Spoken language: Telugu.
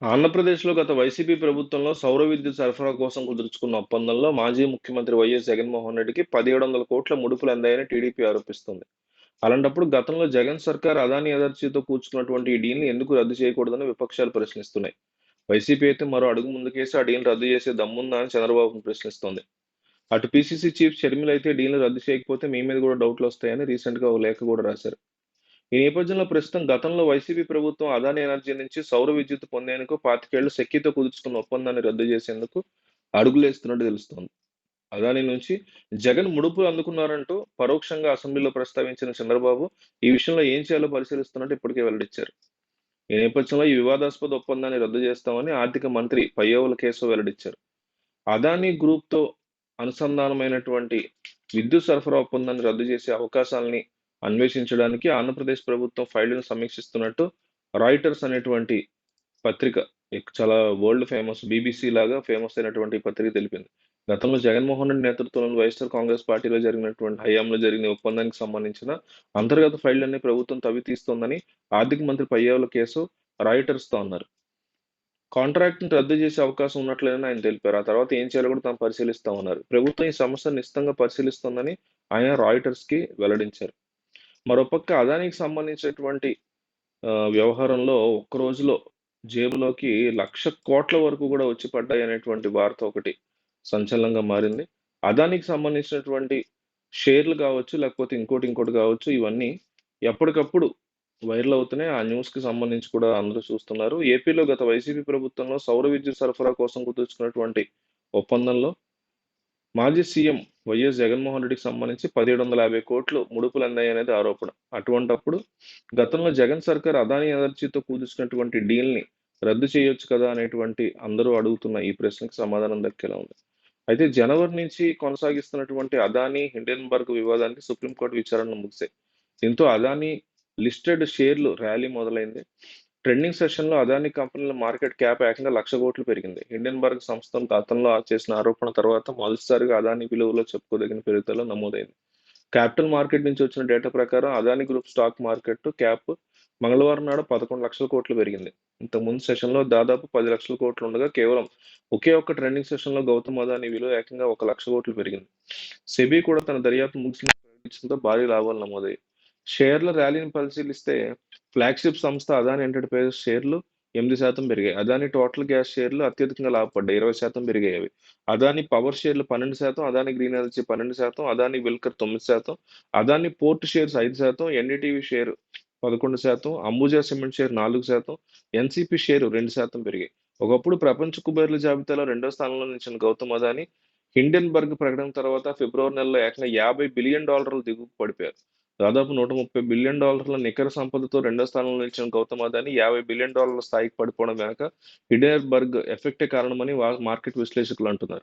ఆంధ్రప్రదేశ్‌లో గత వైసీపీ ప్రభుత్వంలో సౌర విద్యుత్ సరఫరా కోసం కుదుర్చుకున్న ఒప్పందంలో మాజీ ముఖ్యమంత్రి వైఎస్ జగన్మోహన్ రెడ్డికి 1,700 కోట్ల ముడుపులందాయని టీడీపీ ఆరోపిస్తోంది. అలాంటప్పుడు గతంలో జగన్ సర్కార్ అదానీ ఎనర్జీతో కూర్చుకున్నటువంటి ఈ డీల్‌ని ఎందుకు రద్దు చేయకూడదని విపక్షాలు ప్రశ్నిస్తున్నాయి. వైసీపీ అయితే మరో అడుగు ముందుకేసి ఆ డీల్‌ని రద్దు చేసే దమ్ముందా అని చంద్రబాబును ప్రశ్నిస్తోంది. అటు పీసీసీ చీఫ్ షర్మిల అయితే డీల్‌ని రద్దు చేయకపోతే మీ మీద కూడా డౌట్‌లొస్తాయని రీసెంట్‌గా ఓ లేఖ కూడా రాశారు. ఈ నేపథ్యంలో ప్రస్తుతం గతంలో వైసీపీ ప్రభుత్వం అదానీ ఎనర్జీ నుంచి సౌర విద్యుత్ పొందేందుకు 25 ఏళ్లు సెక్కితో కుదుర్చుకున్న ఒప్పందాన్ని రద్దు చేసేందుకు అడుగులేస్తున్నట్టు తెలుస్తోంది. అదానీ నుంచి జగన్ ముడుపులు అందుకున్నారంటూ పరోక్షంగా అసెంబ్లీలో ప్రస్తావించిన చంద్రబాబు ఈ విషయంలో ఏం చేయాలో పరిశీలిస్తున్నట్టు ఇప్పటికే వెల్లడించారు. ఈ నేపథ్యంలో ఈ వివాదాస్పద ఒప్పందాన్ని రద్దు చేస్తామని ఆర్థిక మంత్రి పయ్యావుల కేశవ్ వెల్లడించారు. అదానీ గ్రూప్‌తో అనుసంధానమైనటువంటి విద్యుత్ సరఫరా ఒప్పందాన్ని రద్దు చేసే అవకాశాల్ని అన్వేషించడానికి ఆంధ్రప్రదేశ్ ప్రభుత్వం ఫైళ్లను సమీక్షిస్తున్నట్టు రాయిటర్స్ అనేటువంటి పత్రిక చాలా వరల్డ్ ఫేమస్ బీబీసీ లాగా ఫేమస్ అయినటువంటి పత్రిక తెలిపింది. గతంలో జగన్మోహన్ రెడ్డి నేతృత్వంలోని వైఎస్ఆర్ కాంగ్రెస్ పార్టీలో జరిగినటువంటి హయాంలో జరిగిన ఈ ఒప్పందానికి సంబంధించిన అంతర్గత ఫైళ్లన్నీ ప్రభుత్వం తవ్వితీస్తోందని ఆర్థిక మంత్రి పయ్యావుల కేశవ్ రాయిటర్స్‌తో అన్నారు. కాంట్రాక్ట్‌ని రద్దు చేసే అవకాశం ఉన్నట్లేనని ఆయన తెలిపారు. ఆ తర్వాత ఏం చేయాలో కూడా తాము పరిశీలిస్తామన్నారు. ప్రభుత్వం ఈ సమస్యను నిశితంగా పరిశీలిస్తోందని ఆయన రాయిటర్స్‌కి వెల్లడించారు. మరోపక్క అదానీకి సంబంధించినటువంటి వ్యవహారంలో ఒక్క రోజులో జేబులోకి 1,00,00,000,00,000 వరకు కూడా వచ్చి పడ్డాయనేటువంటి వార్త ఒకటి సంచలనంగా మారింది. అదానీకి సంబంధించినటువంటి షేర్లు కావచ్చు, లేకపోతే ఇంకోటి కావచ్చు, ఇవన్నీ ఎప్పటికప్పుడు వైరల్ అవుతున్నాయి. ఆ న్యూస్‌కి సంబంధించి కూడా అందరూ చూస్తున్నారు. ఏపీలో గత వైసీపీ ప్రభుత్వంలో సౌర విద్యుత్ సరఫరా కోసం కుదుర్చుకున్నటువంటి ఒప్పందంలో మాజీ సీఎం వైఎస్ జగన్మోహన్ రెడ్డికి సంబంధించి 1,750 కోట్లు ముడుపులందాయనేది ఆరోపణ. అటువంటప్పుడు గతంలో జగన్ సర్కార్ అదానీ ఎనర్జీతో కుదుర్చుకున్నటువంటి డీల్‌ని రద్దు చేయొచ్చు కదా! అనేటువంటి అందరూ అడుగుతున్న ఈ ప్రశ్నకు సమాధానం దక్కేలా ఉంది. అయితే జనవరి నుంచి కొనసాగిస్తున్నటువంటి అదానీ, హిండెన్బర్గ్ వివాదానికి సుప్రీంకోర్టు విచారణలు ముగిసాయి. దీంతో అదానీ లిస్టెడ్ షేర్లు ర్యాలీ మొదలైంది. ట్రెండింగ్ సెషన్‌లో అదానీ కంపెనీల మార్కెట్ క్యాప్ ఏకంగా 1,00,000 కోట్లు పెరిగింది. హిండెన్బర్గ్ సంస్థలు గతంలో చేసిన ఆరోపణ తర్వాత మొదటిసారిగా అదానీ విలువలో చెప్పుకోదగిన పెరుగుదల నమోదైంది. క్యాపిటల్ మార్కెట్ నుంచి వచ్చిన డేటా ప్రకారం Adani group stock market cap మంగళవారం నాడు 11,00,000 కోట్లు పెరిగింది. ఇంతకుముందు సెషన్‌లో దాదాపు 10,00,000 కోట్లు ఉండగా కేవలం ఒకే ఒక్క ట్రెండింగ్ సెషన్‌లో గౌతమ్ అదానీ విలువ ఏకంగా 1,00,000 కోట్లు పెరిగింది. సెబీ కూడా తన దర్యాప్తు ముగిసిందని ప్రకటించడంతో భారీ లాభాలు నమోదయ్యాయి. షేర్ల ర్యాలీని పరిశీలిస్తే ఫ్లాగ్‌షిప్ సంస్థ అదానీ ఎంటర్‌ప్రైజెస్ షేర్లు 8% పెరిగాయి. అదానీ టోటల్ గ్యాస్ షేర్లు అత్యధికంగా లాభపడ్డాయి. 20% పెరిగాయి అవి. అదానీ పవర్ షేర్లు 12%, Adani green energy 12%, Adani Wilmar 9%, Adani port shares 5%, NDTV share 11%, Ambuja cement share 4%, NCP share 2% పెరిగాయి. ఒకప్పుడు ప్రపంచ కుబేర్ల జాబితాలో రెండో స్థానంలో నిలిచిన గౌతమ్ అదానీ హిండెన్బర్గ్ ప్రకటన తర్వాత ఫిబ్రవరి నెలలో ఏకంగా $50 బిలియన్ దిగువకు పడిపోయారు. దాదాపు $130 బిలియన్ నికర సంపదతో రెండో స్థానంలో నిలిచిన గౌతమ్ అదానీ $50 బిలియన్ స్థాయికి పడిపోవడం వెనక హిండెన్బర్గ్ ఎఫెక్టే కారణమని మార్కెట్ విశ్లేషకులు అంటున్నారు.